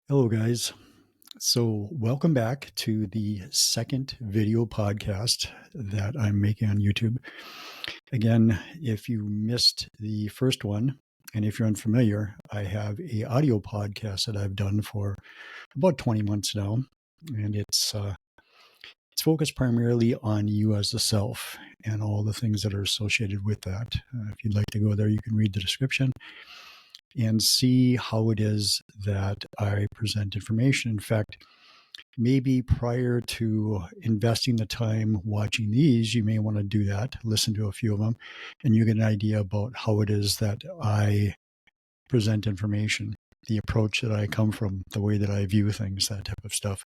Hello, guys. So, welcome back to the second video podcast that I'm making on YouTube. Again, if you missed the first one, and if you're unfamiliar, I have a audio podcast that I've done for about 20 months now, and it's focused primarily on you as the self and all the things that are associated with that. If you'd like to go there, you can read the description and see how it is that I present information. In fact, maybe prior to investing the time watching these, you may want to do that, listen to a few of them, and you get an idea about how it is that I present information, the approach that I come from, the way that I view things, that type of stuff.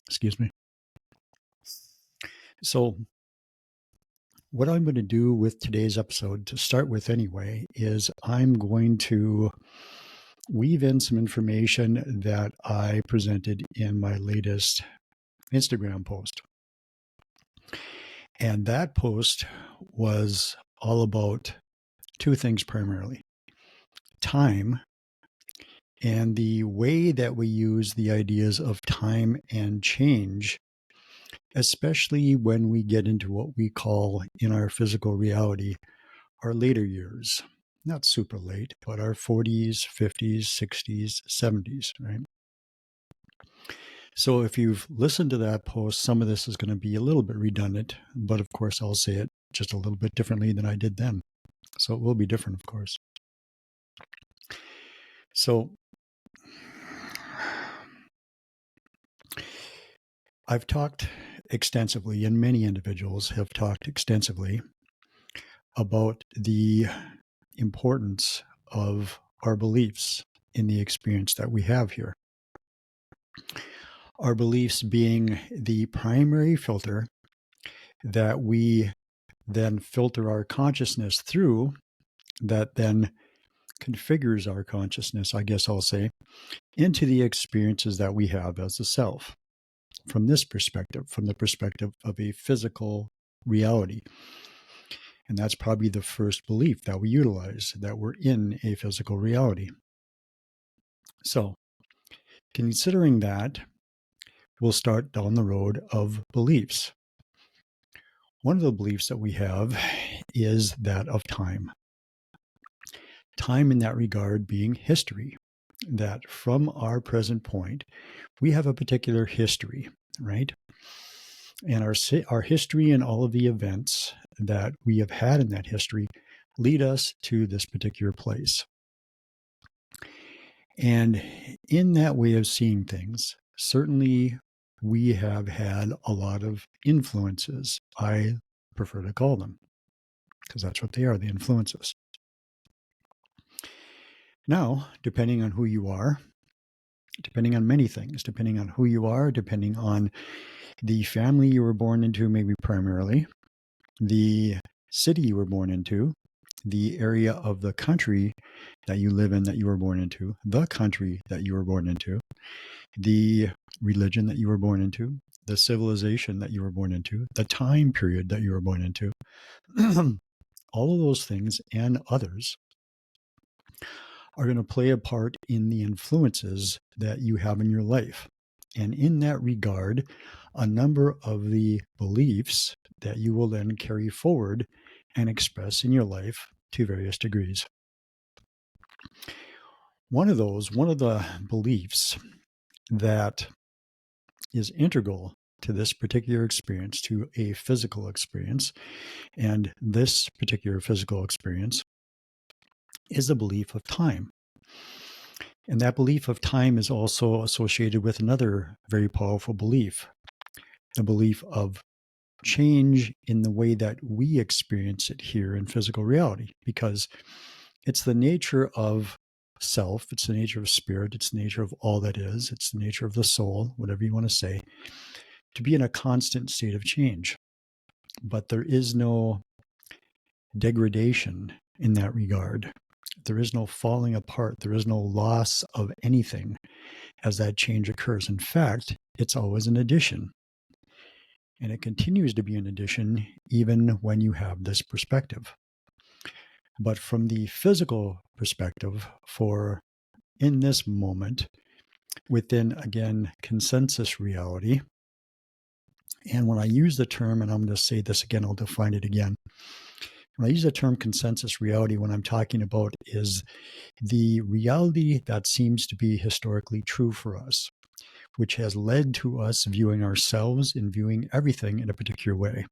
Excuse me. So, what I'm going to do with today's episode, to start with anyway, is I'm going to weave in some information that I presented in my latest Instagram post. And that post was all about two things primarily: time and the way that we use the ideas of time and change, especially when we get into what we call in our physical reality our later years. Not super late, but our 40s, 50s, 60s, 70s, right? So if you've listened to that post, some of this is going to be a little bit redundant, but of course I'll say it just a little bit differently than I did then. So it will be different, of course. So I've talked extensively, and many individuals have talked extensively about the importance of our beliefs in the experience that we have here. Our beliefs being the primary filter that we then filter our consciousness through, that then configures our consciousness, I guess I'll say, into the experiences that we have as a self. From this perspective, from the perspective of a physical reality. And that's probably the first belief that we utilize, that we're in a physical reality. So, considering that, we'll start down the road of beliefs. One of the beliefs that we have is that of time. Time in that regard being history, that from our present point, we have a particular history, right? And our history and all of the events that we have had in that history lead us to this particular place. And in that way of seeing things, certainly we have had a lot of influences. I prefer to call them, because that's what they are, the influences. Now, depending on who you are, depending on many things, depending on who you are, depending on the family you were born into, maybe primarily, the city you were born into, the area of the country that you live in that you were born into, the country that you were born into, the religion that you were born into, the civilization that you were born into, the time period that you were born into, all of those things and others are going to play a part in the influences that you have in your life. And in that regard, a number of the beliefs that you will then carry forward and express in your life to various degrees. One of the beliefs that is integral to this particular experience, to a physical experience, and this particular physical experience is the belief of time. And that belief of time is also associated with another very powerful belief, the belief of change in the way that we experience it here in physical reality, because it's the nature of self, it's the nature of spirit, it's the nature of all that is, it's the nature of the soul, whatever you want to say, to be in a constant state of change. But there is no degradation in that regard. There is no falling apart. There is no loss of anything as that change occurs. In fact, it's always an addition. And it continues to be an addition even when you have this perspective. But from the physical perspective, for in this moment within, again, consensus reality. And when I use the term, and I'm going to say this again, I'll define it again. When I use the term consensus reality, what I'm talking about is the reality that seems to be historically true for us, which has led to us viewing ourselves and viewing everything in a particular way.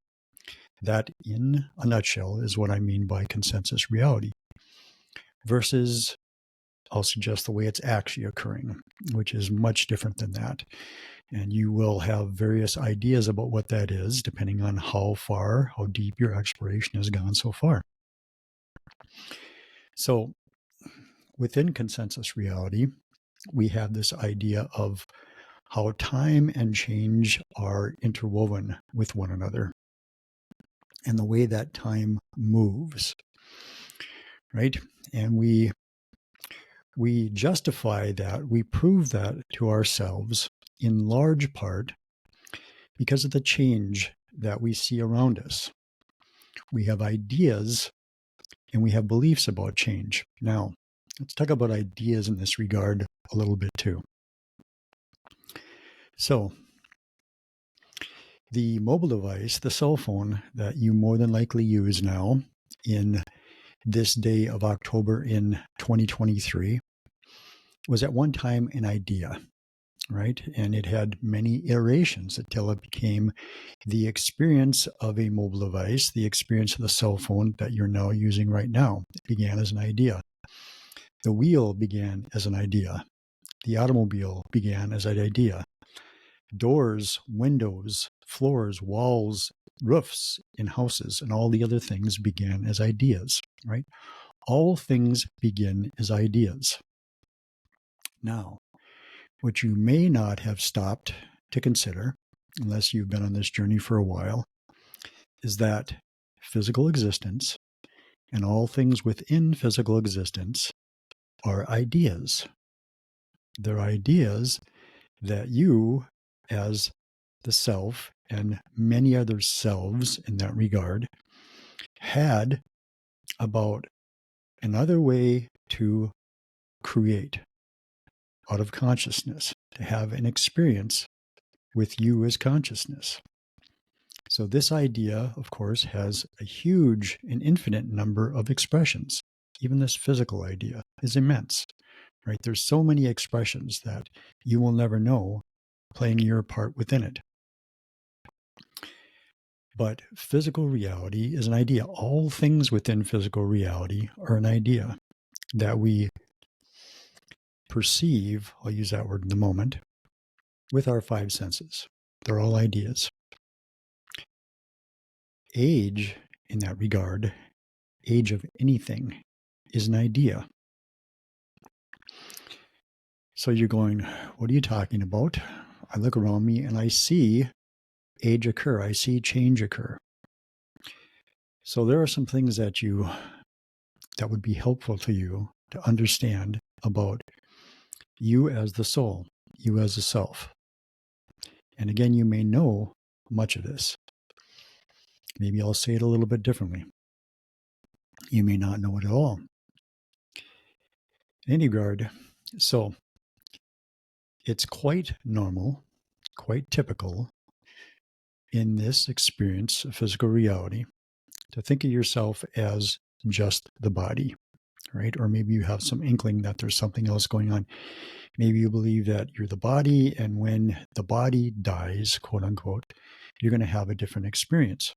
That, in a nutshell, is what I mean by consensus reality. Versus, I'll suggest, the way it's actually occurring, which is much different than that. And you will have various ideas about what that is, depending on how deep your exploration has gone so far. So, within consensus reality, we have this idea of how time and change are interwoven with one another and the way that time moves, right? And we justify that, we prove that to ourselves in large part because of the change that we see around us. We have ideas and we have beliefs about change. Now, let's talk about ideas in this regard a little bit too. So, the mobile device, the cell phone that you more than likely use now in this day of October in 2023 was at one time an idea, right? And it had many iterations until it became the experience of a mobile device, the experience of the cell phone that you're now using right now. It began as an idea. The wheel began as an idea. The automobile began as an idea. Doors, windows, floors, walls, roofs in houses, and all the other things began as ideas, right? All things begin as ideas. Now, what you may not have stopped to consider, unless you've been on this journey for a while, is that physical existence and all things within physical existence are ideas. They're ideas that you, as the self and many other selves in that regard, had about another way to create out of consciousness, to have an experience with you as consciousness. So this idea, of course, has a huge and infinite number of expressions. Even this physical idea is immense, right? There's so many expressions that you will never know playing your part within it. But physical reality is an idea. All things within physical reality are an idea that we perceive, I'll use that word in a moment, with our five senses. They're all ideas. Age, in that regard, age of anything, is an idea. So you're going, what are you talking about? I look around me and I see age occur. I see change occur. So there are some things that would be helpful to you to understand about you as the soul, you as the self. And again, you may know much of this. Maybe I'll say it a little bit differently. You may not know it at all. In any regard, so it's quite normal, quite typical in this experience of physical reality to think of yourself as just the body, right? Or maybe you have some inkling that there's something else going on. Maybe you believe that you're the body, and when the body dies, quote unquote, you're going to have a different experience.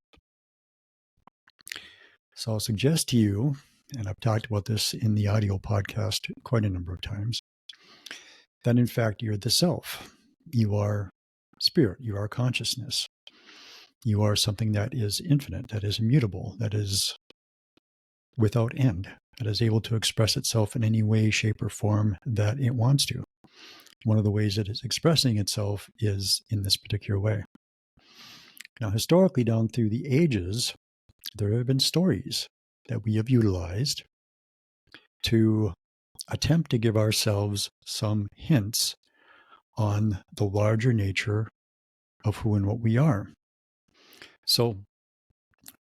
So I'll suggest to you, and I've talked about this in the audio podcast quite a number of times, that in fact you're the self. You are spirit. You are consciousness. You are something that is infinite, that is immutable, that is without end, that is able to express itself in any way, shape, or form that it wants to. One of the ways that it's expressing itself is in this particular way. Now, historically, down through the ages, there have been stories that we have utilized to attempt to give ourselves some hints on the larger nature of who and what we are. So,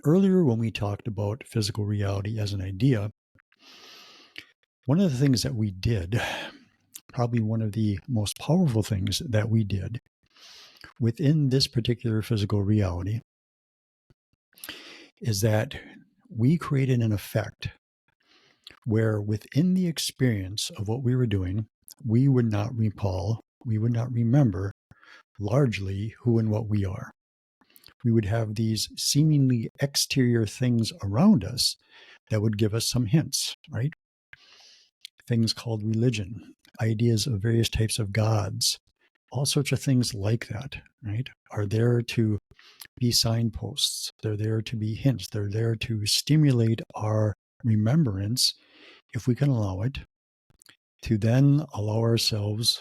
earlier when we talked about physical reality as an idea, one of the things that we did probably one of the most powerful things that we did within this particular physical reality is that we created an effect where within the experience of what we were doing, we would not recall, we would not remember largely who and what we are. We would have these seemingly exterior things around us that would give us some hints, right? Things called religion, ideas of various types of gods, all sorts of things like that, right, are there to be signposts. They're there to be hints. They're there to stimulate our remembrance, if we can allow it, to then allow ourselves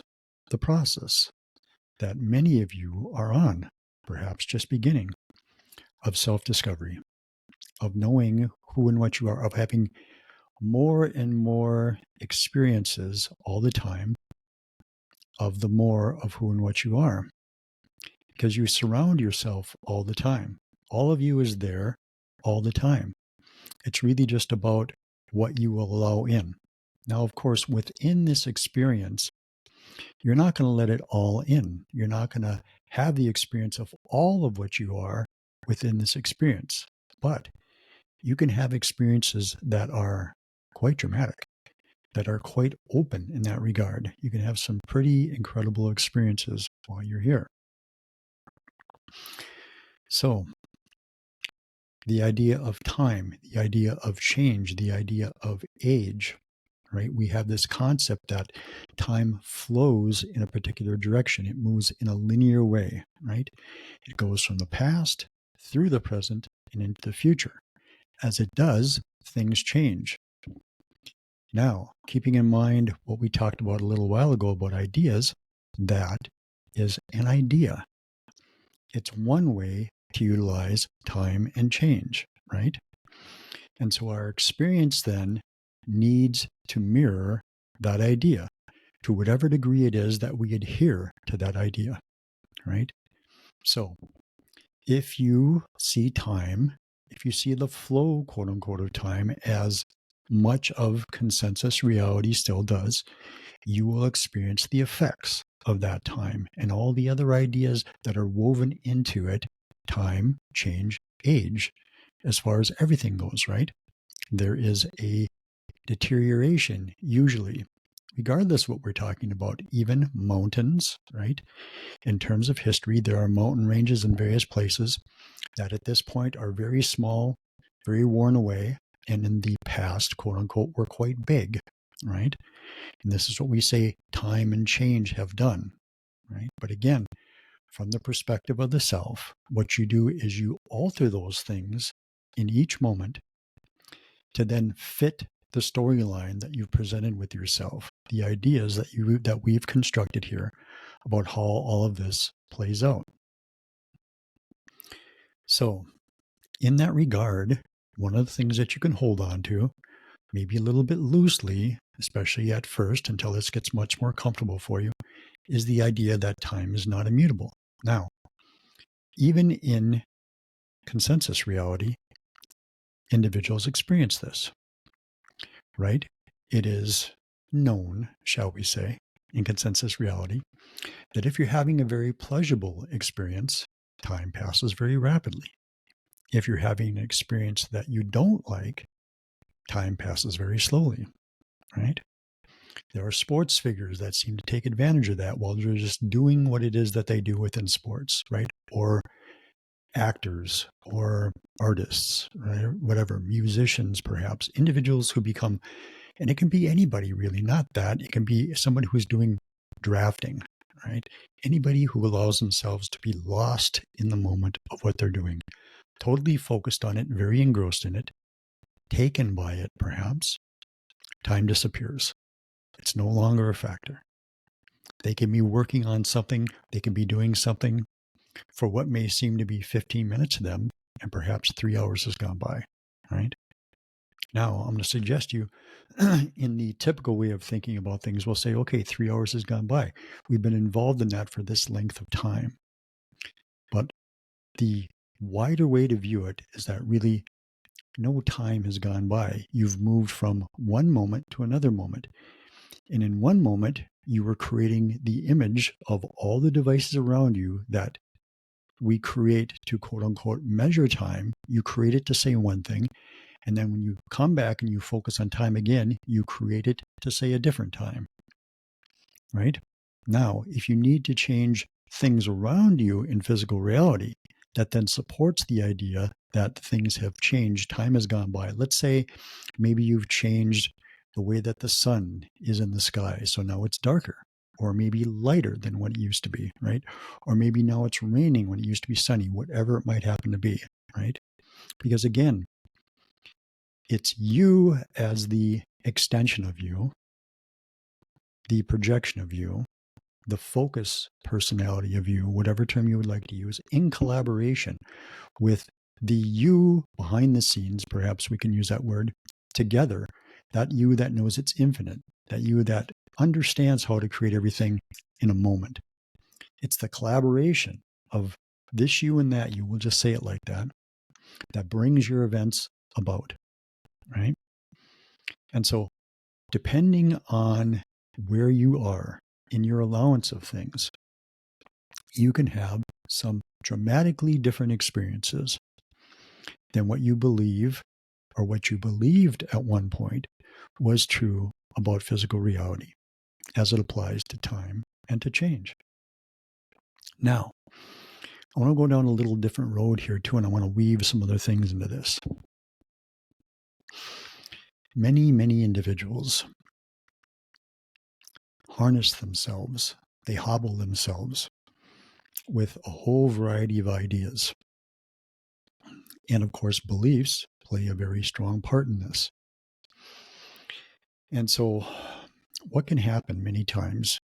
the process that many of you are on, perhaps just beginning, of self-discovery, of knowing who and what you are, of having more and more experiences all the time of the more of who and what you are. Because you surround yourself all the time. All of you is there all the time. It's really just about what you will allow in. Now, of course, within this experience, you're not going to let it all in. You're not going to have the experience of all of what you are within this experience. But you can have experiences that are quite dramatic, that are quite open in that regard. You can have some pretty incredible experiences while you're here. So, the idea of time, the idea of change, the idea of age, right? We have this concept that time flows in a particular direction. It moves in a linear way, right? It goes from the past through the present and into the future. As it does, things change. Now, keeping in mind what we talked about a little while ago about ideas, that is an idea. It's one way to utilize time and change, right? And so our experience then needs to mirror that idea to whatever degree it is that we adhere to that idea, right? So if you see time, if you see the flow, quote unquote, of time as much of consensus reality still does, you will experience the effects of that time and all the other ideas that are woven into it: time, change, age, as far as everything goes, right? There is a deterioration, usually, regardless of what we're talking about, even mountains, right? In terms of history, there are mountain ranges in various places that at this point are very small, very worn away, and in the past, quote unquote, were quite big, right? And this is what we say time and change have done, right? But again, from the perspective of the self, what you do is you alter those things in each moment to then fit the storyline that you've presented with yourself, the ideas that we've constructed here about how all of this plays out. So, in that regard, one of the things that you can hold on to, maybe a little bit loosely, especially at first until this gets much more comfortable for you, is the idea that time is not immutable. Now, even in consensus reality, individuals experience this, right? It is known, shall we say, in consensus reality, that if you're having a very pleasurable experience, time passes very rapidly. If you're having an experience that you don't like, time passes very slowly, right? There are sports figures that seem to take advantage of that while they're just doing what it is that they do within sports, right? Or actors or artists, right? Or whatever, musicians, perhaps, individuals who become, and it can be anybody really, not that. It can be somebody who's doing drafting, right? Anybody who allows themselves to be lost in the moment of what they're doing, totally focused on it, very engrossed in it, taken by it, perhaps, time disappears. It's no longer a factor. They can be working on something, they can be doing something for what may seem to be 15 minutes to them, and perhaps 3 hours has gone by, right? Now, I'm going to suggest you, in the typical way of thinking about things, we'll say, okay, 3 hours has gone by. We've been involved in that for this length of time. But the wider way to view it is that really no time has gone by. You've moved from one moment to another moment. And in one moment, you were creating the image of all the devices around you that we create to quote unquote measure time. You create it to say one thing. And then when you come back and you focus on time again, you create it to say a different time, right? Now, if you need to change things around you in physical reality that then supports the idea that things have changed, time has gone by. Let's say maybe you've changed the way that the sun is in the sky. So now it's darker, or maybe lighter than what it used to be, right? Or maybe now it's raining when it used to be sunny, whatever it might happen to be, right? Because again, it's you as the extension of you, the projection of you, the focus personality of you, whatever term you would like to use, in collaboration with the you behind the scenes, perhaps we can use that word, together, that you that knows it's infinite, that you that understands how to create everything in a moment. It's the collaboration of this you and that you, we'll just say it like that, that brings your events about, right? And so depending on where you are in your allowance of things, you can have some dramatically different experiences than what you believe or what you believed at one point was true about physical reality as it applies to time and to change. Now, I want to go down a little different road here too, and I want to weave some other things into this. Many, many individuals harness themselves, they hobble themselves with a whole variety of ideas. And of course, beliefs play a very strong part in this. And so, what can happen many times,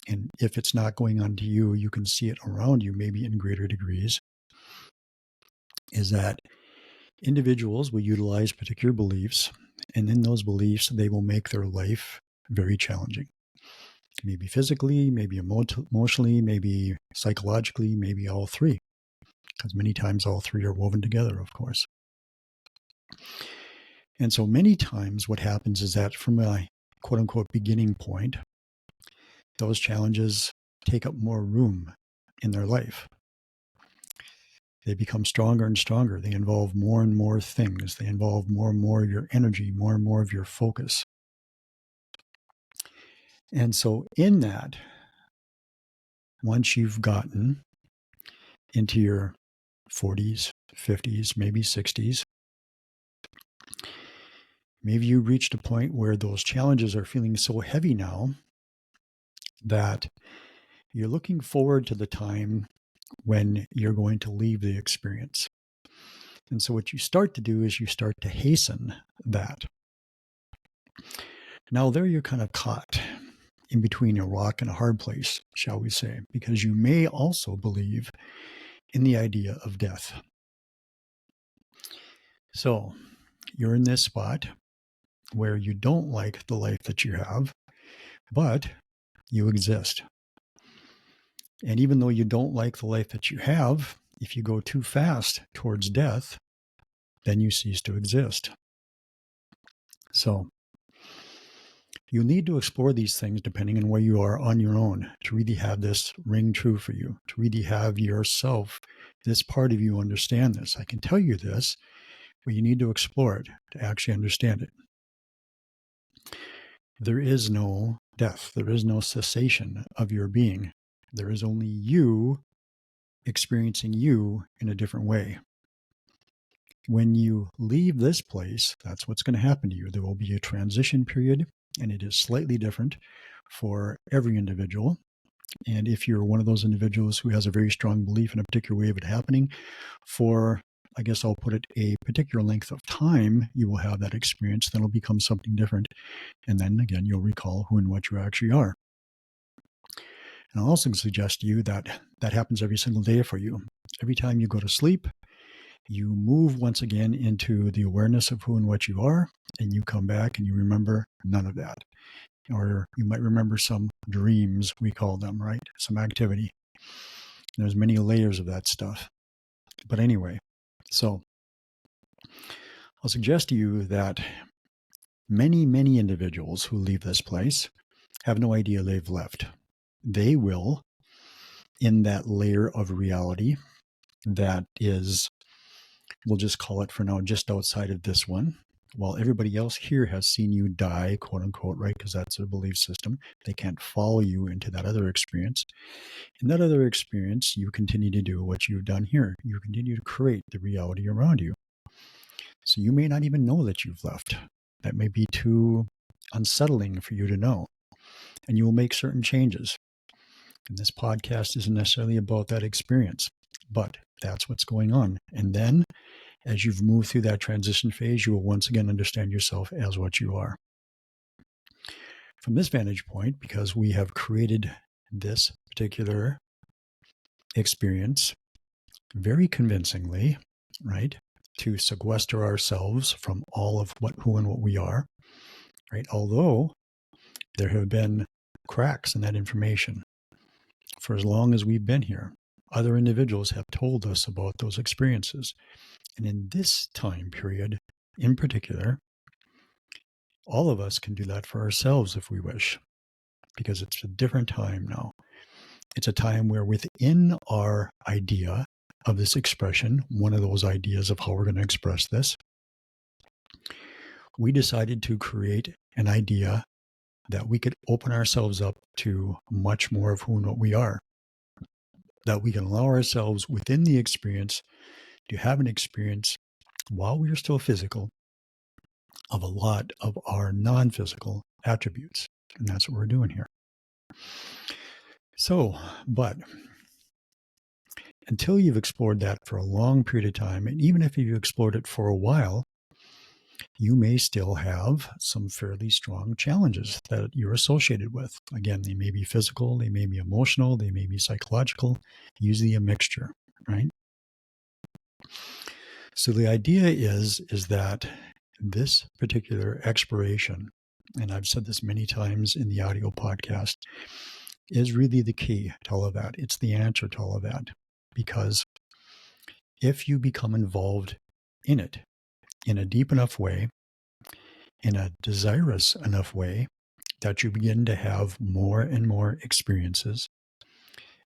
and if it's not going on to you, you can see it around you, maybe in greater degrees, is that individuals will utilize particular beliefs, and in those beliefs, they will make their life very challenging. Maybe physically, maybe emotionally, maybe psychologically, maybe all three, because many times all three are woven together, of course. And so many times what happens is that from a quote unquote beginning point, those challenges take up more room in their life. They become stronger and stronger. They involve more and more things. They involve more and more of your energy, more and more of your focus. And so in that, once you've gotten into your 40s, 50s, maybe 60s, maybe you reached a point where those challenges are feeling so heavy now that you're looking forward to the time when you're going to leave the experience. And so what you start to do is you start to hasten that. Now there you're kind of caught in between a rock and a hard place, shall we say, because you may also believe in the idea of death. So you're in this spot where you don't like the life that you have, but you exist. And even though you don't like the life that you have, if you go too fast towards death, then you cease to exist. So you need to explore these things depending on where you are on your own to really have this ring true for you, to really have yourself, this part of you understand this. I can tell you this, but you need to explore it to actually understand it. There is no death. There is no cessation of your being. There is only you experiencing you in a different way. When you leave this place, that's what's going to happen to you. There will be a transition period, and it is slightly different for every individual. And if you're one of those individuals who has a very strong belief in a particular way of it happening, for, I guess I'll put it, a particular length of time, you will have that experience. Then it'll become something different. And then again, you'll recall who and what you actually are. And I'll also suggest to you that that happens every single day for you. Every time you go to sleep, you move once again into the awareness of who and what you are, and you come back and you remember none of that. Or you might remember some dreams, we call them, right? Some activity. There's many layers of that stuff. But anyway, so I'll suggest to you that many, many individuals who leave this place have no idea they've left. They will, in that layer of reality that is, we'll just call it for now, just outside of this one, while everybody else here has seen you die, quote unquote, right? Because that's their belief system. They can't follow you into that other experience. In that other experience, you continue to do what you've done here. You continue to create the reality around you. So you may not even know that you've left. That may be too unsettling for you to know. And you will make certain changes. And this podcast isn't necessarily about that experience, but that's what's going on. And then as you've moved through that transition phase, you will once again understand yourself as what you are. From this vantage point, because we have created this particular experience very convincingly, right, to sequester ourselves from all of who and what we are, right? Although there have been cracks in that information for as long as we've been here. Other individuals have told us about those experiences. And in this time period, in particular, all of us can do that for ourselves if we wish, because it's a different time now. It's a time where within our idea of this expression, one of those ideas of how we're going to express this, we decided to create an idea that we could open ourselves up to much more of who and what we are, that we can allow ourselves within the experience to have an experience while we are still physical of a lot of our non-physical attributes. And that's what we're doing here. So, but until you've explored that for a long period of time, and even if you've explored it for a while, you may still have some fairly strong challenges that you're associated with. Again, they may be physical, they may be emotional, they may be psychological, usually a mixture, right? So the idea is that this particular exploration, and I've said this many times in the audio podcast, is really the key to all of that. It's the answer to all of that. Because if you become involved in it in a deep enough way, in a desirous enough way, that you begin to have more and more experiences,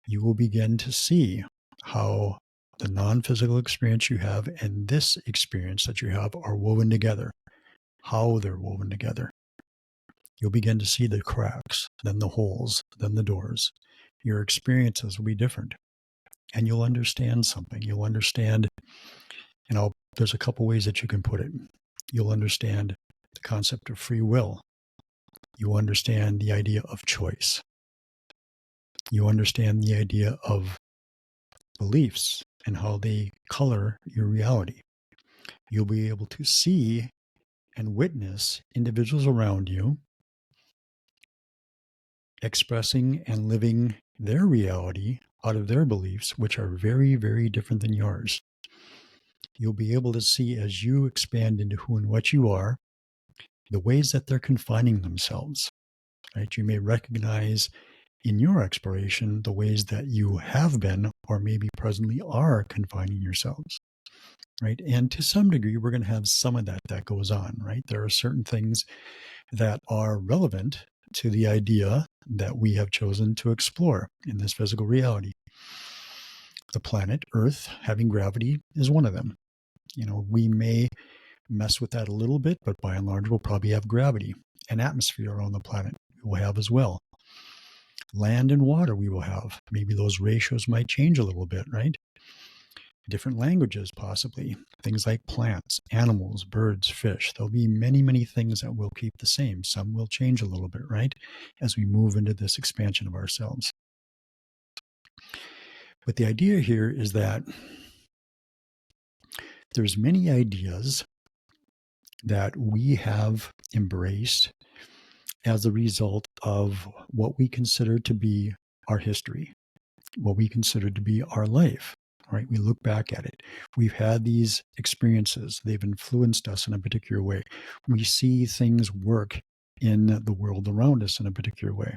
you will begin to see how the non-physical experience you have and this experience that you have are woven together, how they're woven together. You'll begin to see the cracks, then the holes, then the doors. Your experiences will be different. And you'll understand something. You'll understand, there's a couple ways that you can put it. You'll understand the concept of free will. You understand the idea of choice. You understand the idea of beliefs and how they color your reality. You'll be able to see and witness individuals around you expressing and living their reality out of their beliefs, which are very, very different than yours. You'll be able to see, as you expand into who and what you are, the ways that they're confining themselves, right? You may recognize in your exploration the ways that you have been or maybe presently are confining yourselves, right? And to some degree, we're going to have some of that goes on, right? There are certain things that are relevant to the idea that we have chosen to explore in this physical reality. The planet Earth having gravity is one of them. We may mess with that a little bit, but by and large, we'll probably have gravity and atmosphere around the planet. We will have as well. Land and water we will have. Maybe those ratios might change a little bit, right? Different languages, possibly. Things like plants, animals, birds, fish. There'll be many, many things that will keep the same. Some will change a little bit, right? As we move into this expansion of ourselves. But the idea here is that there's many ideas that we have embraced as a result of what we consider to be our history, what we consider to be our life, right? We look back at it. We've had these experiences. They've influenced us in a particular way. We see things work in the world around us in a particular way.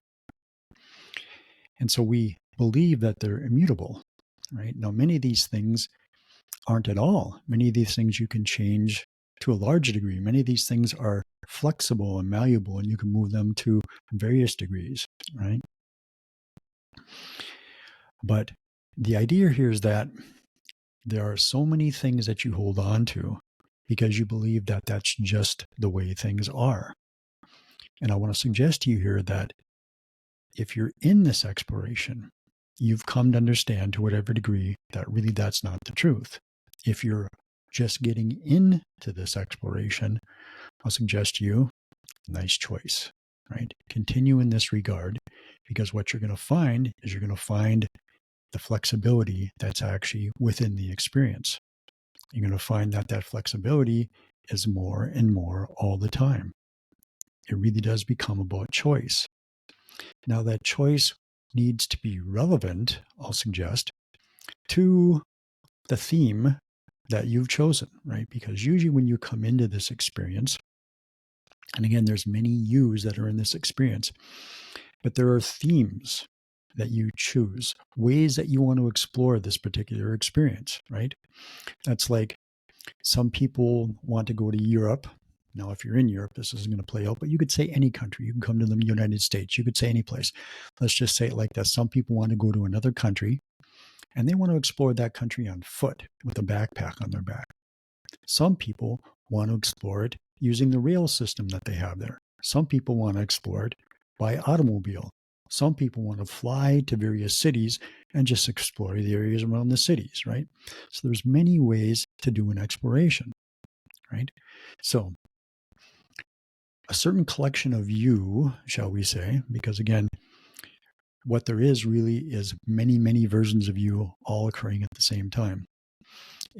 And so we believe that they're immutable, right? Now, many of these things aren't at all. Many of these things you can change to a large degree. Many of these things are flexible and malleable, and you can move them to various degrees, right? But the idea here is that there are so many things that you hold on to because you believe that that's just the way things are. And I want to suggest to you here that if you're in this exploration, you've come to understand to whatever degree that really that's not the truth. If you're just getting into this exploration, I'll suggest to you, nice choice, right? Continue in this regard, because what you're going to find is you're going to find the flexibility that's actually within the experience. You're going to find that that flexibility is more and more all the time. It really does become about choice. Now, that choice needs to be relevant, I'll suggest, to the theme that you've chosen, right? Because usually when you come into this experience, and again, there's many yous that are in this experience, but there are themes that you choose, ways that you want to explore this particular experience, right? That's like some people want to go to Europe. Now, if you're in Europe, this isn't going to play out, but you could say any country. You can come to the United States. You could say any place. Let's just say it like that. Some people want to go to another country and they want to explore that country on foot with a backpack on their back. Some people want to explore it using the rail system that they have there. Some people want to explore it by automobile. Some people want to fly to various cities and just explore the areas around the cities, right? So there's many ways to do an exploration, right? So a certain collection of you, shall we say, because again, what there is really is many, many versions of you all occurring at the same time.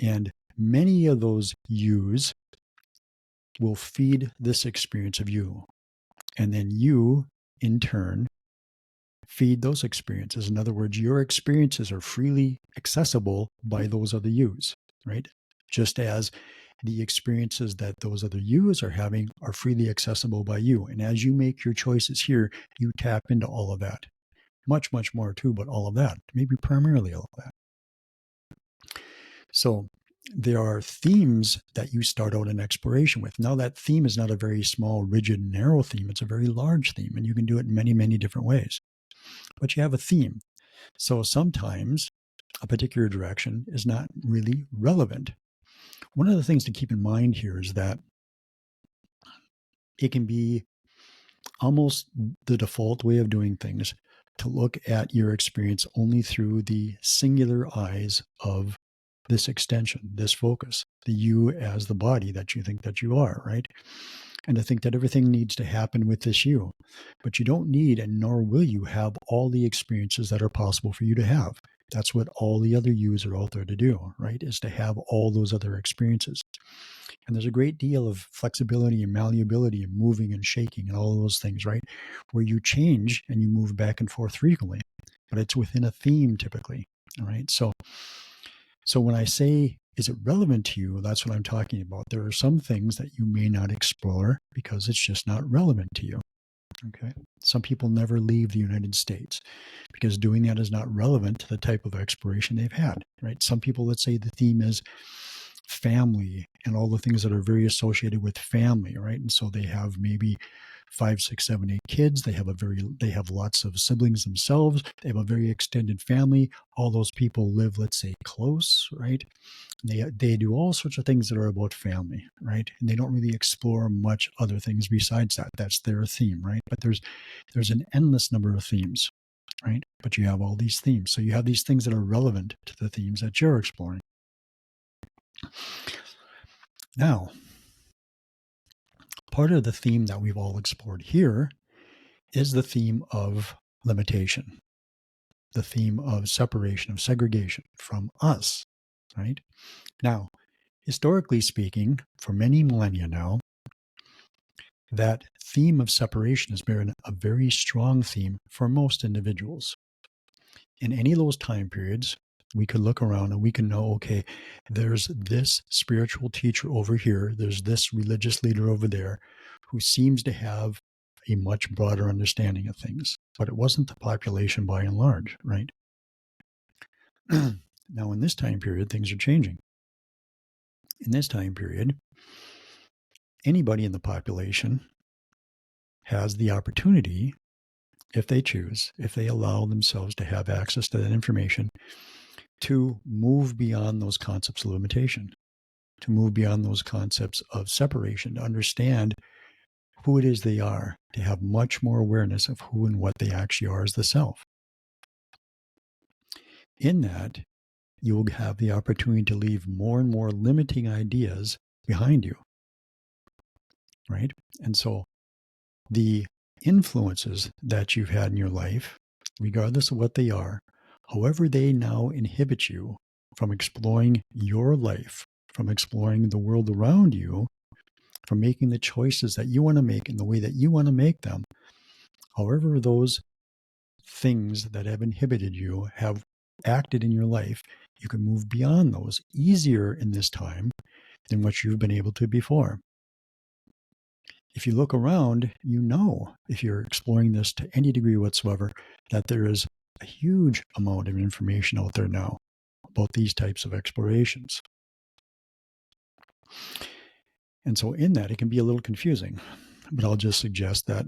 And many of those yous will feed this experience of you. And then you, in turn, feed those experiences. In other words, your experiences are freely accessible by those other yous, right? Just as the experiences that those other yous are having are freely accessible by you. And as you make your choices here, you tap into all of that. Much, much more too, but all of that, maybe primarily all of that. So there are themes that you start out in exploration with. Now, that theme is not a very small, rigid, narrow theme. It's a very large theme, and you can do it in many, many different ways. But you have a theme. So sometimes a particular direction is not really relevant. One of the things to keep in mind here is that it can be almost the default way of doing things to look at your experience only through the singular eyes of this extension, this focus, the you as the body that you think that you are, right? And to think that everything needs to happen with this you. But you don't need, and nor will you have all the experiences that are possible for you to have. That's what all the other yous are out there to do, right? Is to have all those other experiences. And there's a great deal of flexibility and malleability and moving and shaking and all of those things, right? Where you change and you move back and forth frequently, but it's within a theme typically, all right? So when I say, is it relevant to you? That's what I'm talking about. There are some things that you may not explore because it's just not relevant to you. Okay. Some people never leave the United States because doing that is not relevant to the type of exploration they've had, right? Some people, let's say the theme is family and all the things that are very associated with family, right? And so they have maybe 5, 6, 7, 8 kids. They have lots of siblings themselves. They have a very extended family. All those people live, let's say, close, right? They do all sorts of things that are about family, right? And they don't really explore much other things besides that. That's their theme, right? But there's an endless number of themes, right? But you have all these themes. So you have these things that are relevant to the themes that you're exploring. Now, part of the theme that we've all explored here is the theme of limitation, the theme of separation, of segregation from us, right? Now, historically speaking, for many millennia now, that theme of separation has been a very strong theme for most individuals. In any of those time periods, we could look around and we can know, okay, there's this spiritual teacher over here, there's this religious leader over there who seems to have a much broader understanding of things. But it wasn't the population by and large, right? Now, in this time period, things are changing. In this time period, anybody in the population has the opportunity, if they choose, if they allow themselves to have access to that information, to move beyond those concepts of limitation, to move beyond those concepts of separation, to understand who it is they are, to have much more awareness of who and what they actually are as the self. In that, you will have the opportunity to leave more and more limiting ideas behind you, right? And so the influences that you've had in your life, regardless of what they are, however they now inhibit you from exploring your life, from exploring the world around you, from making the choices that you want to make in the way that you want to make them, however those things that have inhibited you have acted in your life, you can move beyond those easier in this time than what you've been able to before. If you look around, you know, if you're exploring this to any degree whatsoever, that there is a huge amount of information out there now about these types of explorations. And so in that, it can be a little confusing, but I'll just suggest that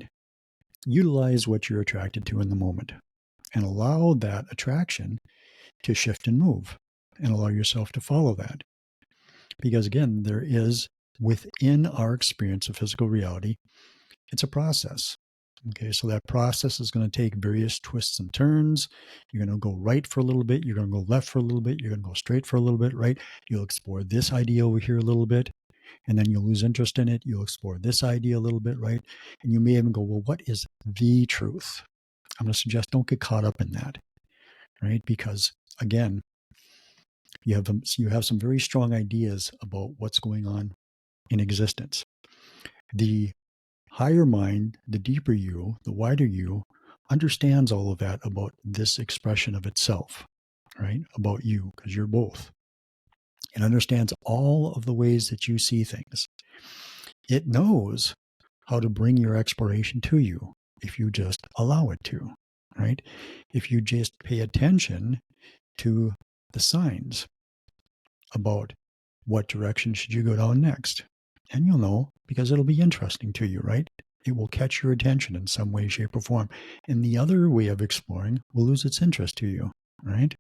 utilize what you're attracted to in the moment and allow that attraction to shift and move and allow yourself to follow that. Because again, there is within our experience of physical reality, it's a process. Okay, so that process is going to take various twists and turns. You're going to go right for a little bit. You're going to go left for a little bit. You're going to go straight for a little bit, right? You'll explore this idea over here a little bit, and then you'll lose interest in it. You'll explore this idea a little bit, right? And you may even go, well, what is the truth? I'm going to suggest don't get caught up in that, right? Because again, you have some very strong ideas about what's going on in existence. The higher mind, the deeper you, the wider you, understands all of that about this expression of itself, right? About you, because you're both. It understands all of the ways that you see things. It knows how to bring your exploration to you if you just allow it to, right? If you just pay attention to the signs about what direction should you go down next. And you'll know because it'll be interesting to you, right? It will catch your attention in some way, shape, or form. And the other way of exploring will lose its interest to you, right?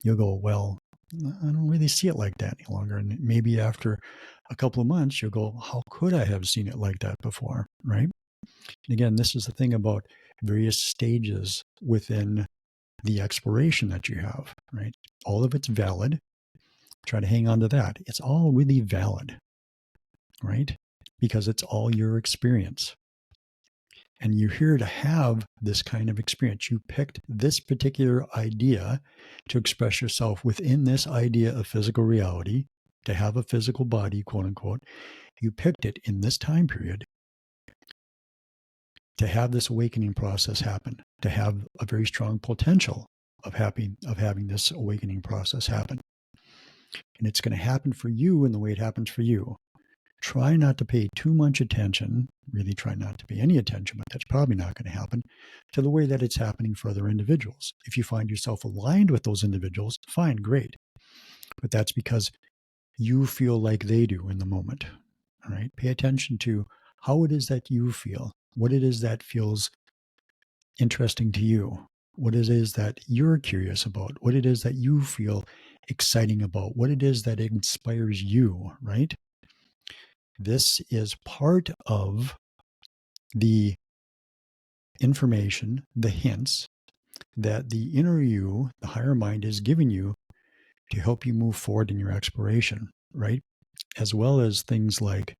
You'll go, well, I don't really see it like that any longer. And maybe after a couple of months, you'll go, how could I have seen it like that before, right? And again, this is the thing about various stages within the exploration that you have, right? All of it's valid. Try to hang on to that. It's all really valid, right? Because it's all your experience. And you're here to have this kind of experience. You picked this particular idea to express yourself within this idea of physical reality, to have a physical body, quote unquote. You picked it in this time period to have this awakening process happen, to have a very strong potential of having this awakening process happen. And it's going to happen for you in the way it happens for you. Try not to pay too much attention, really try not to pay any attention, but that's probably not going to happen, to the way that it's happening for other individuals. If you find yourself aligned with those individuals, fine, great. But that's because you feel like they do in the moment. All right. Pay attention to how it is that you feel, what it is that feels interesting to you, what it is that you're curious about, what it is that you feel exciting about, what it is that inspires you, right? This is part of the information, the hints that the inner you, the higher mind, is giving you to help you move forward in your exploration, right? As well as things like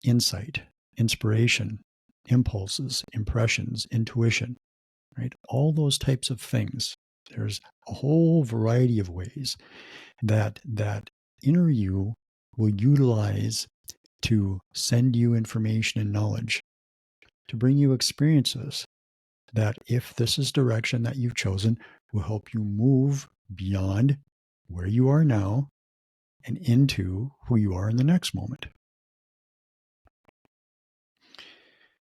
insight, inspiration, impulses, impressions, intuition, right? All those types of things. There's a whole variety of ways that inner you will utilize to send you information and knowledge, to bring you experiences that, if this is direction that you've chosen, will help you move beyond where you are now and into who you are in the next moment.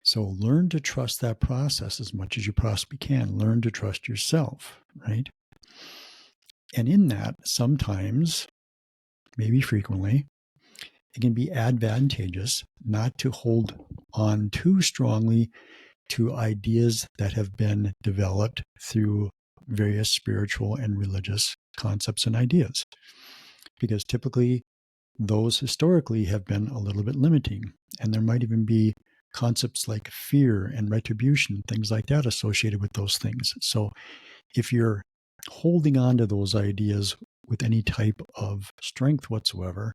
So learn to trust that process as much as you possibly can. Learn to trust yourself, right? And in that, sometimes, maybe frequently, it can be advantageous not to hold on too strongly to ideas that have been developed through various spiritual and religious concepts and ideas, because typically those historically have been a little bit limiting. And there might even be concepts like fear and retribution, things like that associated with those things. So if you're holding on to those ideas with any type of strength whatsoever,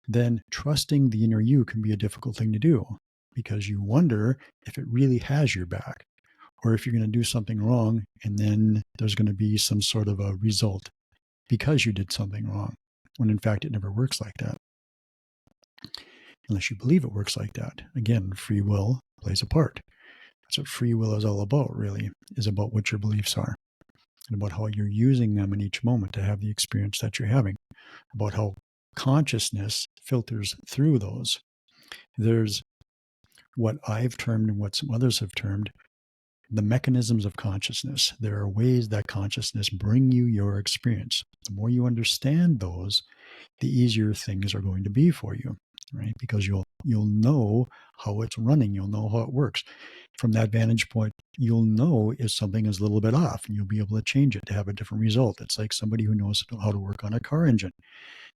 then trusting the inner you can be a difficult thing to do, because you wonder if it really has your back, or if you're going to do something wrong and then there's going to be some sort of a result because you did something wrong, when in fact it never works like that. Unless you believe it works like that. Again, free will plays a part. That's what free will is all about, really, is about what your beliefs are and about how you're using them in each moment to have the experience that you're having, about how consciousness filters through those. There's what I've termed and what some others have termed the mechanisms of consciousness. There are ways that consciousness bring you your experience. The more you understand those, the easier things are going to be for you, right? Because you'll know how it's running. You'll know how it works. From that vantage point, you'll know if something is a little bit off, and you'll be able to change it to have a different result. It's like somebody who knows how to work on a car engine.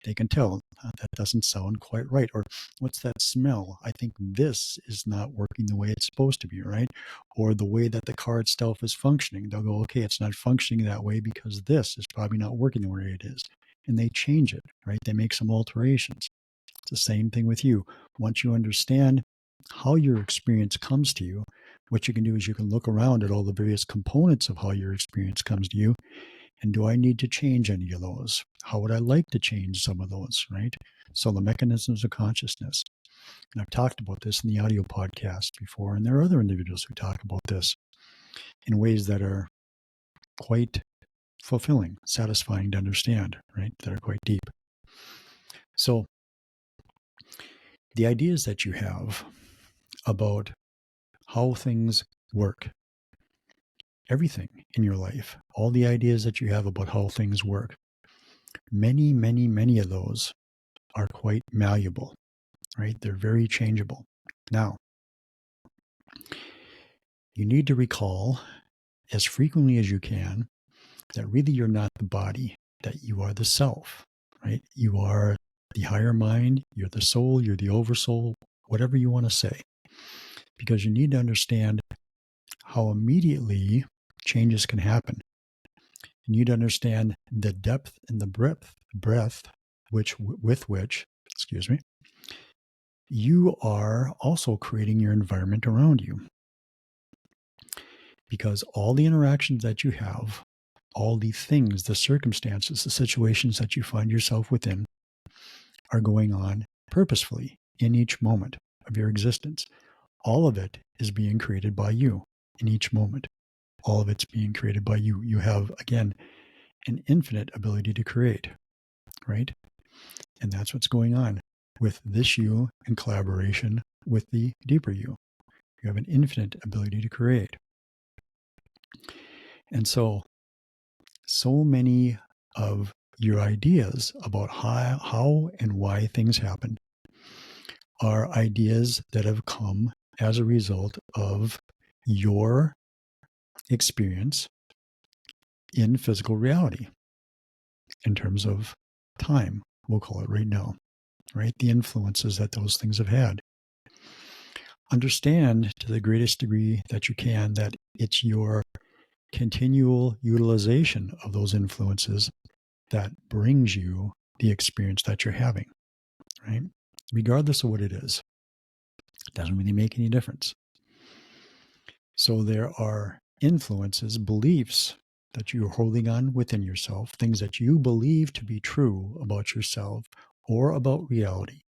They can tell that doesn't sound quite right. Or what's that smell? I think this is not working the way it's supposed to be, right? Or the way that the car itself is functioning. They'll go, okay, it's not functioning that way because this is probably not working the way it is. And they change it, right? They make some alterations. It's the same thing with you. Once you understand how your experience comes to you, what you can do is you can look around at all the various components of how your experience comes to you. And do I need to change any of those? How would I like to change some of those, right? So the mechanisms of consciousness. And I've talked about this in the audio podcast before, and there are other individuals who talk about this in ways that are quite fulfilling, satisfying to understand, right? That are quite deep. So the ideas that you have about how things work, everything in your life, all the ideas that you have about how things work, many, many, many of those are quite malleable, right? They're very changeable. Now, you need to recall as frequently as you can that really you're not the body, that you are the self, right? You are the higher mind, you're the soul, you're the oversoul, whatever you want to say. Because you need to understand how immediately changes can happen. You need to understand the depth and the breadth with which, you are also creating your environment around you. Because all the interactions that you have, all the things, the circumstances, the situations that you find yourself within are going on purposefully in each moment of your existence. All of it is being created by you in each moment. All of it's being created by you. You have, again, an infinite ability to create, right? And that's what's going on with this you in collaboration with the deeper you. You have an infinite ability to create. And so many of your ideas about how and why things happen are ideas that have come as a result of your experience in physical reality in terms of time, we'll call it right now, right? The influences that those things have had. Understand to the greatest degree that you can that it's your continual utilization of those influences that brings you the experience that you're having, right? Regardless of what it is. It doesn't really make any difference. So there are influences, beliefs that you're holding on within yourself, things that you believe to be true about yourself or about reality,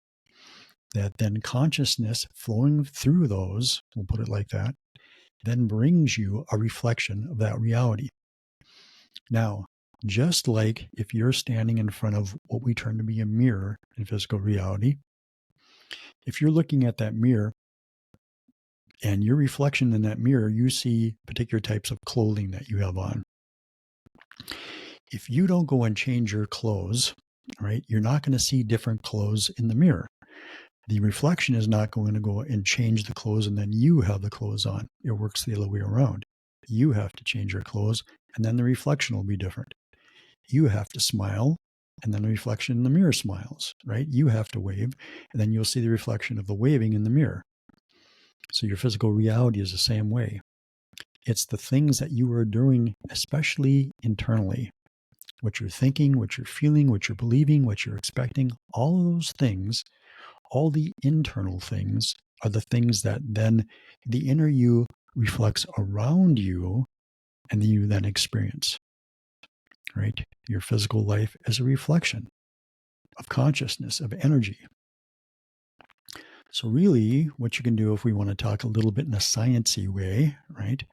that then consciousness flowing through those, we'll put it like that, then brings you a reflection of that reality. Now, just like if you're standing in front of what we term to be a mirror in physical reality, if you're looking at that mirror and your reflection in that mirror, you see particular types of clothing that you have on. If you don't go and change your clothes, right, you're not going to see different clothes in the mirror. The reflection is not going to go and change the clothes and then you have the clothes on. It works the other way around. You have to change your clothes and then the reflection will be different. You have to smile and then the reflection in the mirror smiles, right? You have to wave and then you'll see the reflection of the waving in the mirror. So your physical reality is the same way. It's the things that you are doing, especially internally, what you're thinking, what you're feeling, what you're believing, what you're expecting, all of those things, all the internal things are the things that then the inner you reflects around you and you then experience, right? Your physical life is a reflection of consciousness, of energy. So really what you can do, if we want to talk a little bit in a sciencey way, right?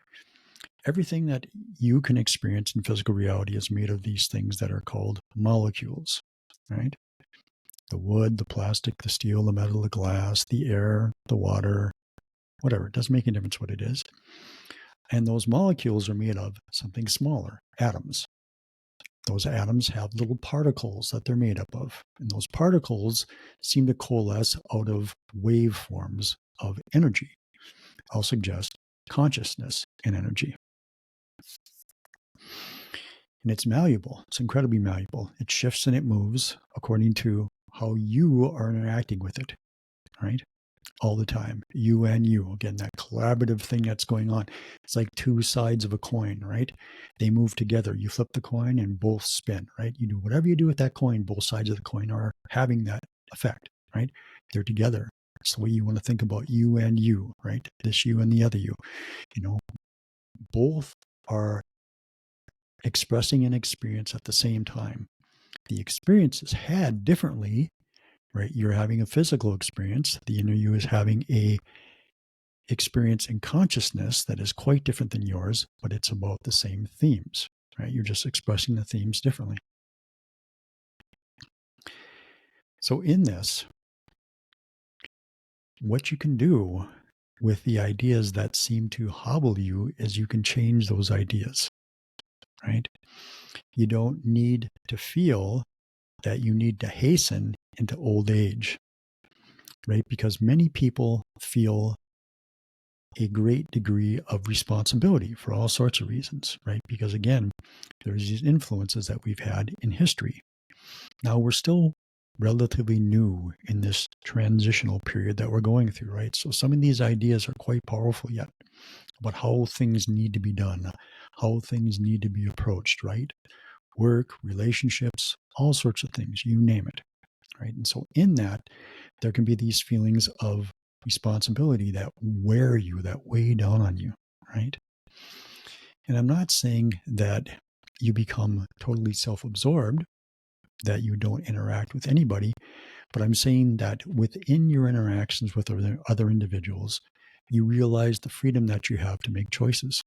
Everything that you can experience in physical reality is made of these things that are called molecules, right? The wood, the plastic, the steel, the metal, the glass, the air, the water, whatever. It doesn't make a difference what it is. And those molecules are made of something smaller, atoms. Those atoms have little particles that they're made up of. And those particles seem to coalesce out of waveforms of energy. I'll suggest consciousness and energy. And it's malleable. It's incredibly malleable. It shifts and it moves according to how you are interacting with it, right? All the time. You and you. Again, that collaborative thing that's going on. It's like two sides of a coin, right? They move together. You flip the coin and both spin, right? You do whatever you do with that coin, both sides of the coin are having that effect, right? They're together. It's the way you want to think about you and you, right? This you and the other you. You know, both are expressing an experience at the same time. The experience is had differently, right? You're having a physical experience. The inner you is having a experience in consciousness that is quite different than yours, but it's about the same themes, right? You're just expressing the themes differently. So in this, what you can do with the ideas that seem to hobble you is you can change those ideas, right? You don't need to feel that you need to hasten into old age, right? Because many people feel a great degree of responsibility for all sorts of reasons, right? Because again, there's these influences that we've had in history. Now we're still relatively new in this transitional period that we're going through, right? So some of these ideas are quite powerful yet about how things need to be done, how things need to be approached, right? Work, relationships, all sorts of things, you name it, right? And so in that, there can be these feelings of responsibility that wear you, that weigh down on you, right? And I'm not saying that you become totally self-absorbed, that you don't interact with anybody, but I'm saying that within your interactions with other individuals, you realize the freedom that you have to make choices.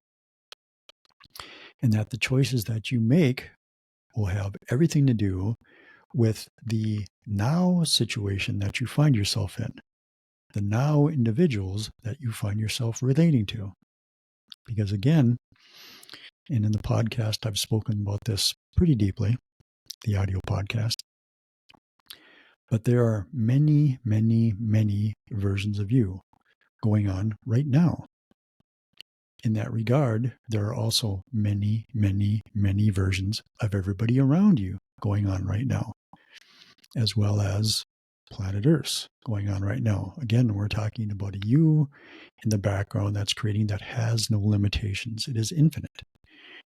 And that the choices that you make will have everything to do with the now situation that you find yourself in, the now individuals that you find yourself relating to. Because again, and in the podcast, I've spoken about this pretty deeply, the audio podcast, but there are many, many, many versions of you going on right now. In that regard, there are also many, many, many versions of everybody around you going on right now, as well as planet Earth going on right now. Again, we're talking about a you in the background that's creating that has no limitations. It is infinite.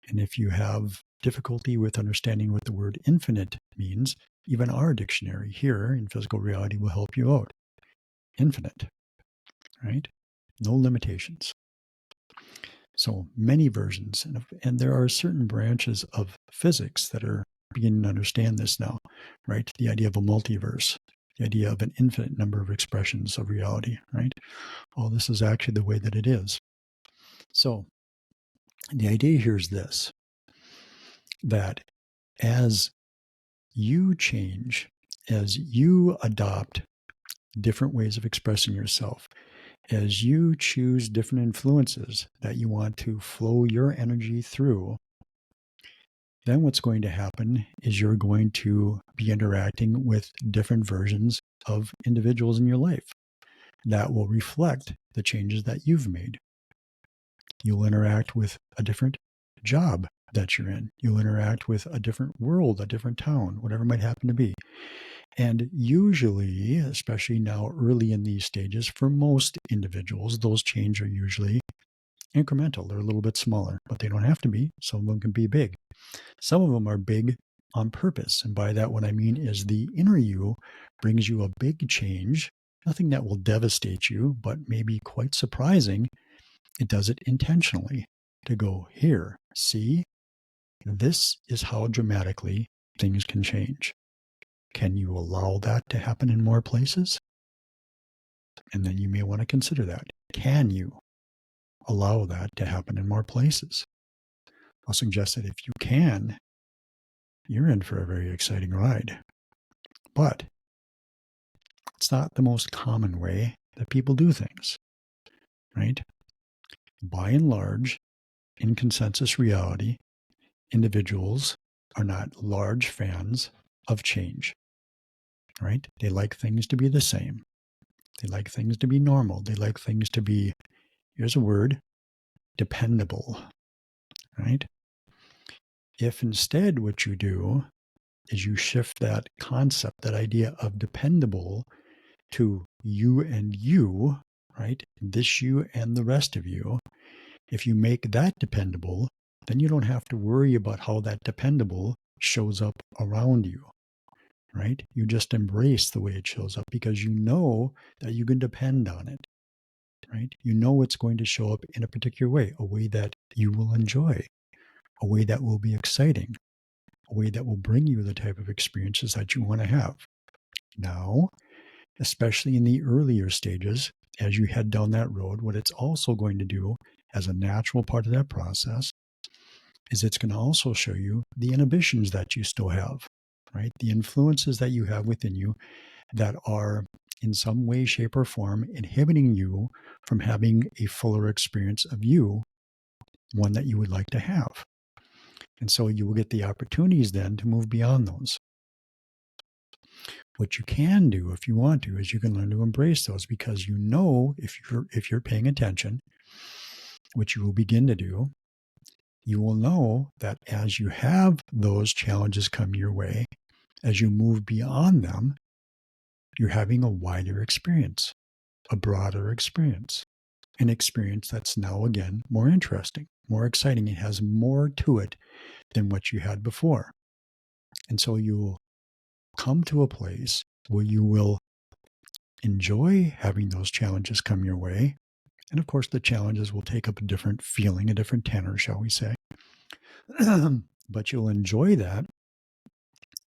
And if you have difficulty with understanding what the word infinite means, even our dictionary here in physical reality will help you out. Infinite, right? No limitations. So many versions. And there are certain branches of physics that are beginning to understand this now, right? The idea of a multiverse, the idea of an infinite number of expressions of reality, right? All this is actually the way that it is. So the idea here is this, that as you change, as you adopt different ways of expressing yourself, as you choose different influences that you want to flow your energy through, then what's going to happen is you're going to be interacting with different versions of individuals in your life that will reflect the changes that you've made. You'll interact with a different job that you're in. You'll interact with a different world, a different town, whatever it might happen to be. And usually, especially now early in these stages, for most individuals, those changes are usually incremental. They're a little bit smaller, but they don't have to be. Some of them can be big. Some of them are big on purpose. And by that, what I mean is the inner you brings you a big change, nothing that will devastate you, but maybe quite surprising. It does it intentionally to go, here, see, this is how dramatically things can change. Can you allow that to happen in more places? And then you may want to consider that. Can you allow that to happen in more places? I'll suggest that if you can, you're in for a very exciting ride. But it's not the most common way that people do things, right? By and large, in consensus reality, individuals are not large fans of change, right? They like things to be the same. They like things to be normal. They like things to be, here's a word, dependable, right? If instead what you do is you shift that concept, that idea of dependable to you and you, right? This you and the rest of you. If you make that dependable, then you don't have to worry about how that dependable shows up around you, right? You just embrace the way it shows up because you know that you can depend on it, right? You know it's going to show up in a particular way, a way that you will enjoy, a way that will be exciting, a way that will bring you the type of experiences that you want to have. Now, especially in the earlier stages, as you head down that road, what it's also going to do as a natural part of that process is it's going to also show you the inhibitions that you still have, right? The influences that you have within you that are in some way, shape, or form inhibiting you from having a fuller experience of you, one that you would like to have. And so you will get the opportunities then to move beyond those. What you can do if you want to is you can learn to embrace those because you know if you're paying attention, which you will begin to do, you will know that as you have those challenges come your way, as you move beyond them, you're having a wider experience, a broader experience, an experience that's now again more interesting, more exciting. It has more to it than what you had before. And so you'll come to a place where you will enjoy having those challenges come your way. And of course, the challenges will take up a different feeling, a different tenor, shall we say. But you'll enjoy that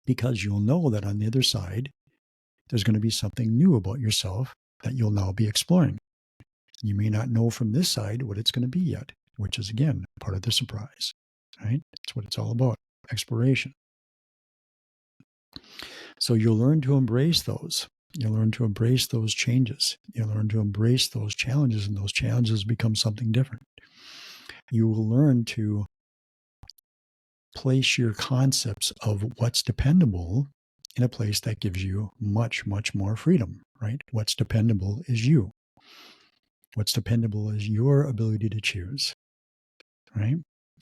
because you'll know that on the other side, there's going to be something new about yourself that you'll now be exploring. You may not know from this side what it's going to be yet, which is, again, part of the surprise, right? That's what it's all about, exploration. So you'll learn to embrace those. You'll learn to embrace those changes. You'll learn to embrace those challenges, and those challenges become something different. You will learn to place your concepts of what's dependable in a place that gives you much, much more freedom, right? What's dependable is you. What's dependable is your ability to choose, right?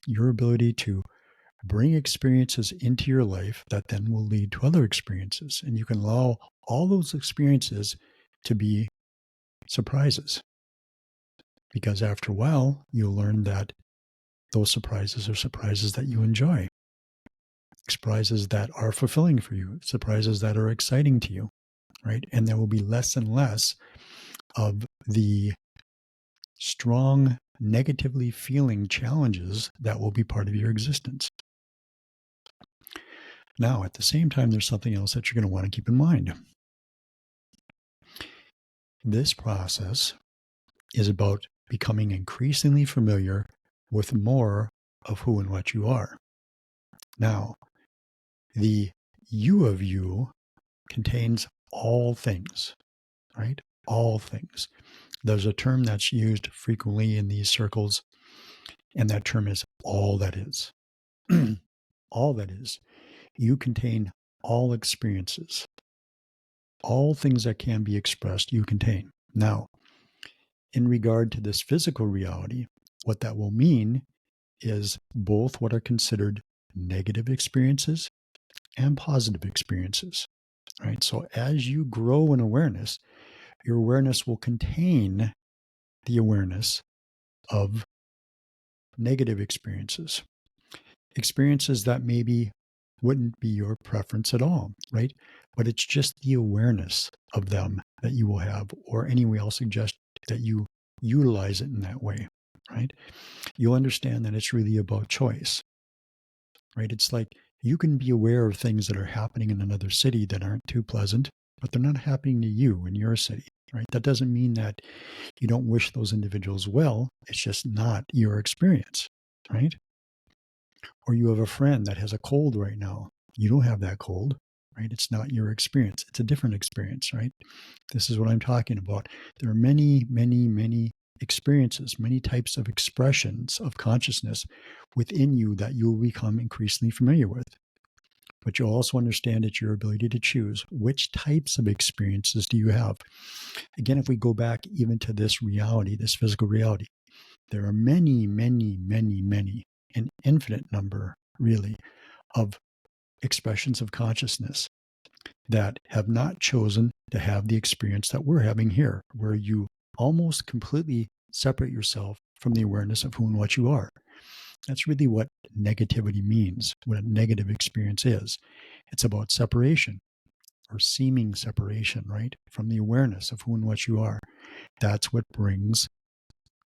Your ability to bring experiences into your life that then will lead to other experiences. And you can allow all those experiences to be surprises. Because after a while, you'll learn that those surprises are surprises that you enjoy, surprises that are fulfilling for you, surprises that are exciting to you, right? And there will be less and less of the strong, negatively feeling challenges that will be part of your existence. Now, at the same time, there's something else that you're going to want to keep in mind. This process is about becoming increasingly familiar with more of who and what you are. Now, the you of you contains all things, right? All things. There's a term that's used frequently in these circles, and that term is all that is. all that is. You contain all experiences, all things that can be expressed, you contain. Now, in regard to this physical reality, what that will mean is both what are considered negative experiences and positive experiences, right? So as you grow in awareness, your awareness will contain the awareness of negative experiences, experiences that maybe wouldn't be your preference at all, right? But it's just the awareness of them that you will have, or anyway, I'll suggest that you utilize it in that way, right? You'll understand that it's really about choice, right? It's like you can be aware of things that are happening in another city that aren't too pleasant, but they're not happening to you in your city, right? That doesn't mean that you don't wish those individuals well. It's just not your experience, right? Or you have a friend that has a cold right now. You don't have that cold, right? It's not your experience. It's a different experience, right? This is what I'm talking about. There are many, many, many experiences, many types of expressions of consciousness within you that you will become increasingly familiar with. But you'll also understand it's your ability to choose which types of experiences do you have. Again, if we go back even to this reality, this physical reality, there are many, many, many, many, an infinite number, really, of expressions of consciousness that have not chosen to have the experience that we're having here, where you almost completely separate yourself from the awareness of who and what you are. That's really what negativity means, what a negative experience is. It's about separation or seeming separation, right, from the awareness of who and what you are. That's what brings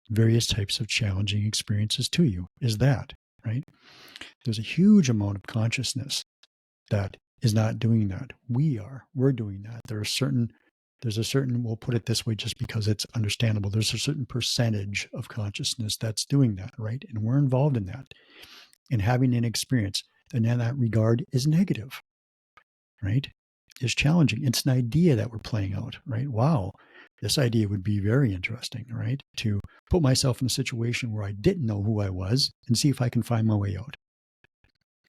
various types of challenging experiences to you, is that, right? There's a huge amount of consciousness that is not doing that. We're doing that. There's a certain, we'll put it this way just because it's understandable. There's a certain percentage of consciousness that's doing that, right? And we're involved in that. And having an experience, and in that regard, is negative, right? Is challenging. It's an idea that we're playing out, right? Wow, this idea would be very interesting, right? To put myself in a situation where I didn't know who I was and see if I can find my way out,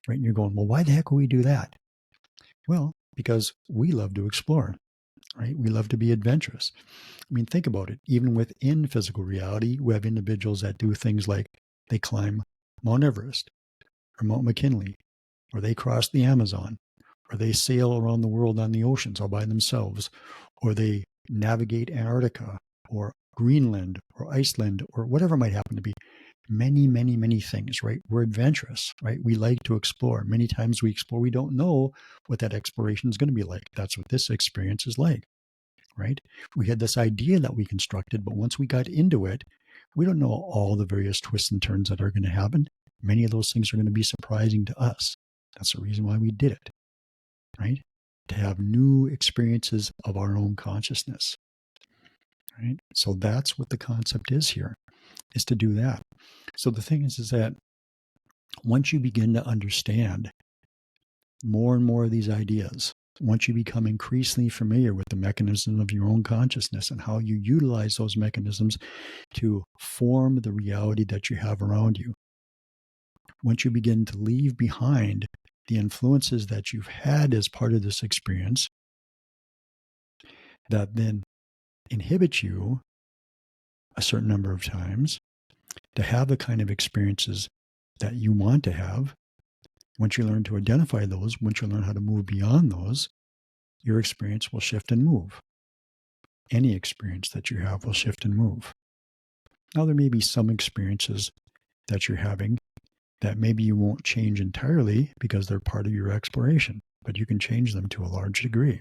right? And you're going, well, why the heck would we do that? Well, because we love to explore, right? We love to be adventurous. I mean, think about it. Even within physical reality, we have individuals that do things like they climb Mount Everest or Mount McKinley, or they cross the Amazon, or they sail around the world on the oceans all by themselves, or they navigate Antarctica or Greenland or Iceland or whatever it might happen to be. Many, many, many things, right? We're adventurous, right? We like to explore. Many times we explore, we don't know what that exploration is going to be like. That's what this experience is like, right? We had this idea that we constructed, but once we got into it, we don't know all the various twists and turns that are going to happen. Many of those things are going to be surprising to us. That's the reason why we did it, right? To have new experiences of our own consciousness, right? So that's what the concept is here, is to do that. So the thing is that once you begin to understand more and more of these ideas, once you become increasingly familiar with the mechanism of your own consciousness and how you utilize those mechanisms to form the reality that you have around you, once you begin to leave behind the influences that you've had as part of this experience that then inhibit you a certain number of times to have the kind of experiences that you want to have. Once you learn to identify those, once you learn how to move beyond those, your experience will shift and move. Any experience that you have will shift and move. Now, there may be some experiences that you're having that maybe you won't change entirely because they're part of your exploration, but you can change them to a large degree,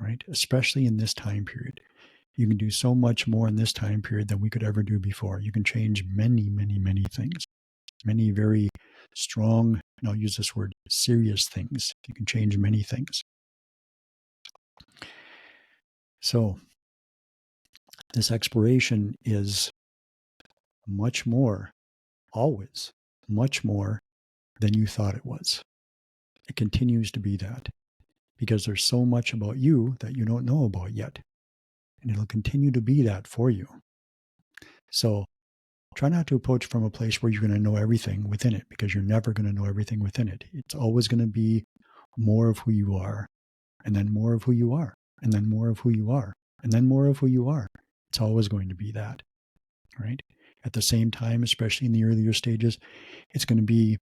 right? Especially in this time period. You can do so much more in this time period than we could ever do before. You can change many, many, many things, many very strong, and I'll use this word, serious things. You can change many things. So this exploration is much more, always much more than you thought it was. It continues to be that because there's so much about you that you don't know about yet. And it'll continue to be that for you. So Try not to approach from a place where you're going to know everything within it, because you're never going to know everything within it. It's always going to be more of who you are, and then more of who you are, and then more of who you are, and then more of who you are. It's always going to be that, right? At the same time, especially in the earlier stages, it's going to be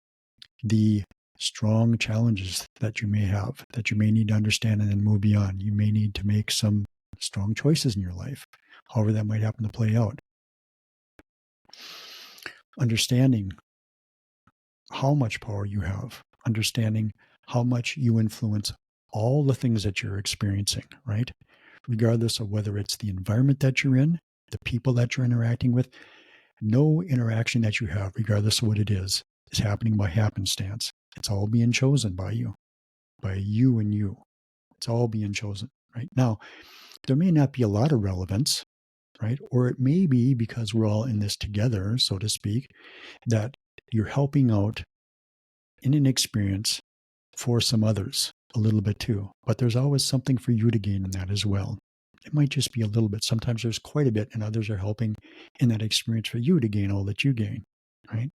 the strong challenges that you may have, that you may need to understand and then move beyond. You may need to make some strong choices in your life, however that might happen to play out. Understanding how much power you have, understanding how much you influence all the things that you're experiencing, right? Regardless of whether it's the environment that you're in, the people that you're interacting with, no interaction that you have, regardless of what it is happening by happenstance. It's all being chosen by you and you. It's all being chosen, right? Now, there may not be a lot of relevance, right? Or it may be, because we're all in this together, so to speak, that you're helping out in an experience for some others a little bit too. But there's always something for you to gain in that as well. It might just be a little bit. Sometimes there's quite a bit, and others are helping in that experience for you to gain all that you gain, right?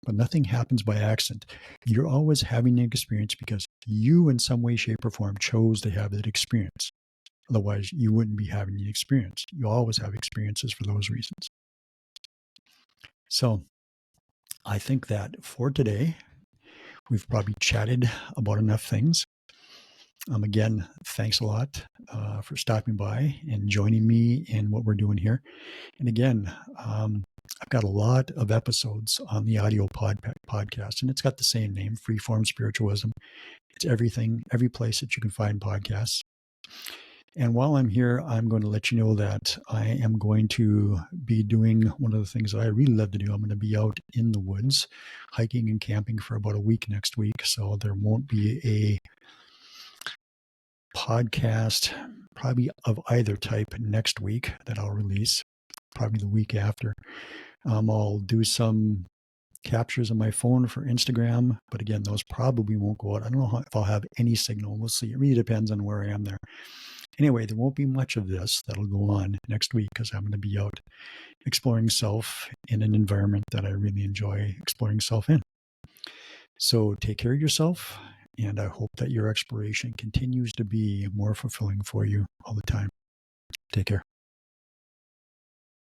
But nothing happens by accident. You're always having an experience because you, in some way, shape, or form, chose to have that experience. Otherwise, you wouldn't be having the experience. You always have experiences for those reasons. So I think that for today, we've probably chatted about enough things. Again, thanks a lot for stopping by and joining me in what we're doing here. And again, I've got a lot of episodes on the audio podcast, and it's got the same name, Freeform Spiritualism. It's everything, every place that you can find podcasts. And while I'm here, I'm going to let you know that I am going to be doing one of the things that I really love to do. I'm going to be out in the woods, hiking and camping for about a week next week. So there won't be a podcast probably of either type next week that I'll release, probably the week after. I'll do some captures on my phone for Instagram, but again, those probably won't go out. I don't know if I'll have any signal. We'll see. It really depends on where I am there. Anyway, there won't be much of this that'll go on next week, because I'm going to be out exploring self in an environment that I really enjoy exploring self in. So take care of yourself, and I hope that your exploration continues to be more fulfilling for you all the time. Take care.